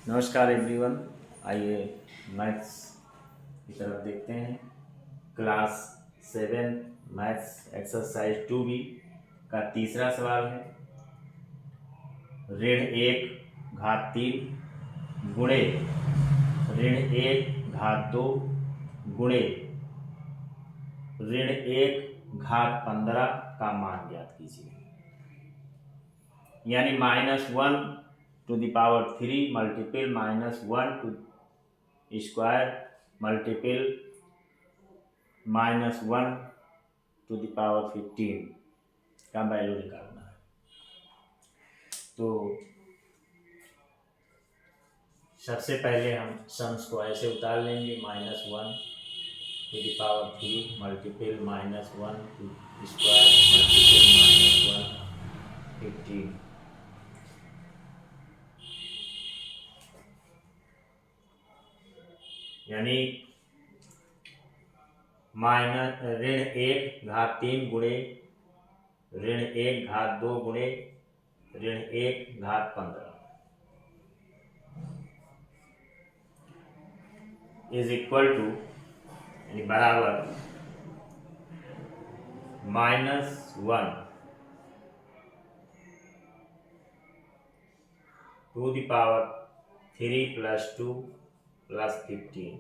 नमस्कार एवरीवन। आइए मैथ्स की तरफ देखते हैं। क्लास 7 मैथ्स एक्सरसाइज 2B का तीसरा सवाल है। ऋण 1 घात 3 गुणे ऋण 1 घात 2 गुणे ऋण 1 घात 15 का मान ज्ञात कीजिए। यानी -1 to the power 3 multiple -1 to square multiple -1 to the power 15 का वैल्यू निकालना है। तो सबसे पहले हम सम्स को ऐसे उतार लेंगे। -1 to the power 3 multiple -1 to square multiple -1 15 यानी ऋण 1 घात 3 गुणे ऋण 1 घात 2 गुणे ऋण 1 घात 15 इज इक्वल टू यानी बराबर -1 to the power 3 + 2 + 15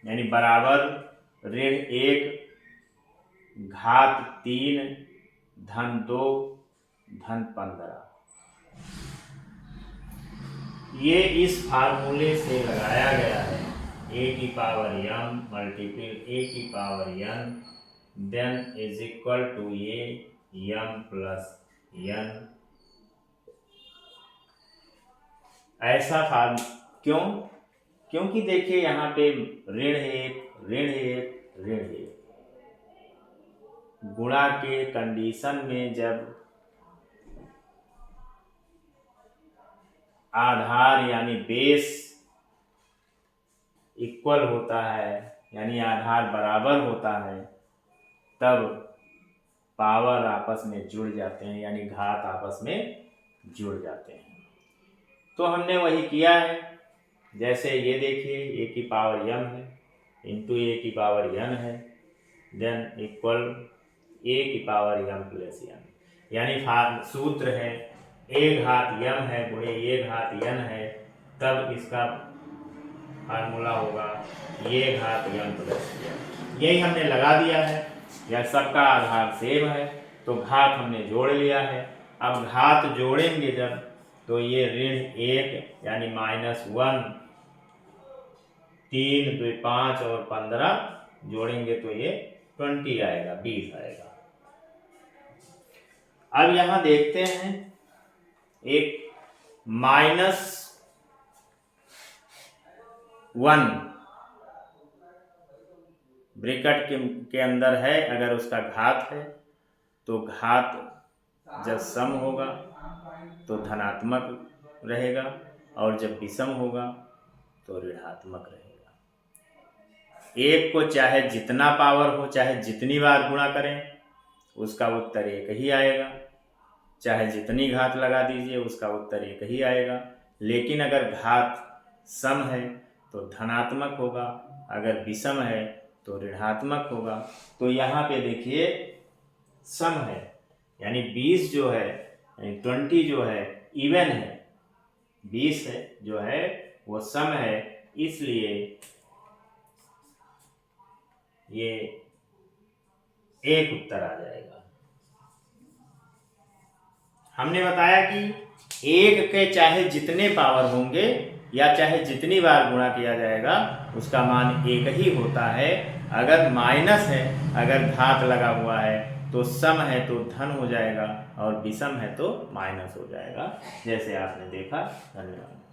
यानी बराबर ऋण 1 घात 3 धन 2 धन 15। ये इस फार्मूले से लगाया गया है a की पावर m मल्टीपल a की power n then is equal to a m प्लस n। ऐसा फार्म क्यों? क्योंकि देखिए यहाँ पे ऋण 1 ऋण 1 ऋण 1 गुणा के कंडीशन में जब आधार यानी बेस इक्वल होता है यानी आधार बराबर होता है तब पावर आपस में जुड़ जाते हैं यानी घात आपस में जुड़ जाते हैं। तो हमने वही किया है। जैसे ये देखिए a की पावर m है इंटू a की पावर n है देन इक्वल a की पावर m प्लस n यानी सूत्र है a घात m है गुणे a घात n है तब इसका फार्मूला होगा a घात m प्लस n। यही हमने लगा दिया है। यह सबका आधार सेम है तो घात हमने जोड़ लिया है। अब घात जोड़ेंगे जब तो ये ऋण 1 यानी -1 3 2 5 और 15 जोड़ेंगे तो ये 20 आएगा 20 आएगा। अब यहां देखते हैं एक -1 ब्रैकेट के अंदर है। अगर उसका घात है तो घात जब सम होगा तो धनात्मक रहेगा और जब विषम होगा तो ऋणात्मक रहेगा। एक को चाहे जितना पावर हो चाहे जितनी बार गुणा करें उसका उत्तर एक ही आएगा। चाहे जितनी घात लगा दीजिए उसका उत्तर एक ही आएगा। लेकिन अगर घात सम है तो धनात्मक होगा, अगर विषम है तो ऋणात्मक होगा। तो यहाँ पे देखिए सम है यानी 20 जो है यानी 20 जो है इवन है, 20 है जो है वो सम है, इसलिए ये एक उत्तर आ जाएगा। हमने बताया कि एक के चाहे जितने पावर होंगे या चाहे जितनी बार गुणा किया जाएगा उसका मान एक ही होता है। अगर माइनस है, अगर घात लगा हुआ है तो सम है तो धन हो जाएगा और विषम है तो माइनस हो जाएगा, जैसे आपने देखा। धन्यवाद।